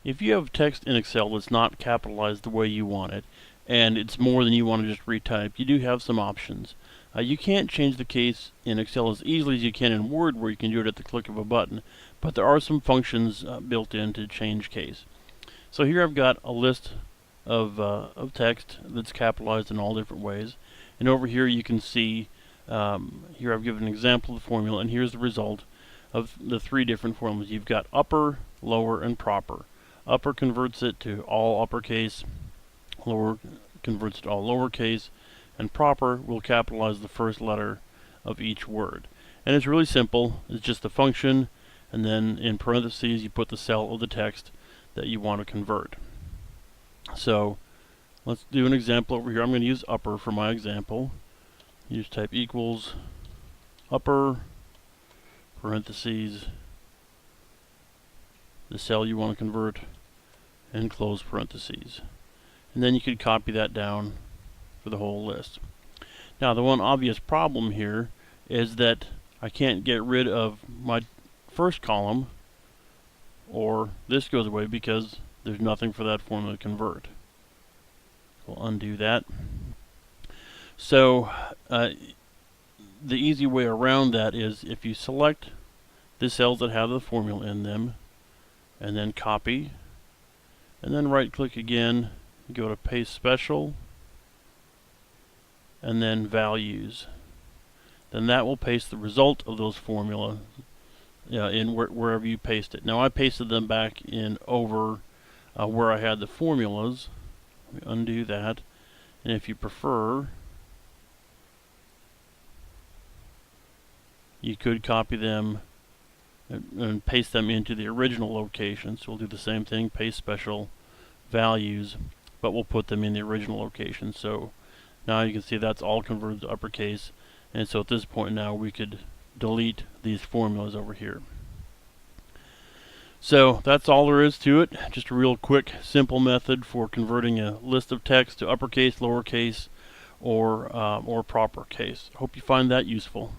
If you have text in Excel that's not capitalized the way you want it, and it's more than you want to just retype, you do have some options. You can't change the case in Excel as easily as you can in Word, where you can do it at the click of a button, but there are some functions built in to change case. So here I've got a list of text that's capitalized in all different ways, and over here you can see here I've given an example of the formula, and here's the result of the three different formulas. You've got upper, lower, and proper. Upper converts it to all uppercase, lower converts it to all lowercase, and proper will capitalize the first letter of each word. And it's really simple. It's just a function, and then in parentheses you put the cell of the text that you want to convert. So let's do an example over here. I'm going to use upper for my example. You just type equals upper parentheses the cell you want to convert and close parentheses. And then you could copy that down for the whole list. Now the one obvious problem here is that I can't get rid of my first column, or this goes away because there's nothing for that formula to convert. We'll undo that. So the easy way around that is if you select the cells that have the formula in them, and then copy, and then right click again, go to paste special, and then values. Then that will paste the result of those formula in wherever you paste it. Now I pasted them back in over where I had the formulas. Let me undo that, and if you prefer, you could copy them and paste them into the original location. So we'll do the same thing, paste special, values, but we'll put them in the original location. So now you can see that's all converted to uppercase, and so at this point now we could delete these formulas over here. So that's all there is to it. Just a real quick, simple method for converting a list of text to uppercase, lowercase, or proper case. Hope you find that useful.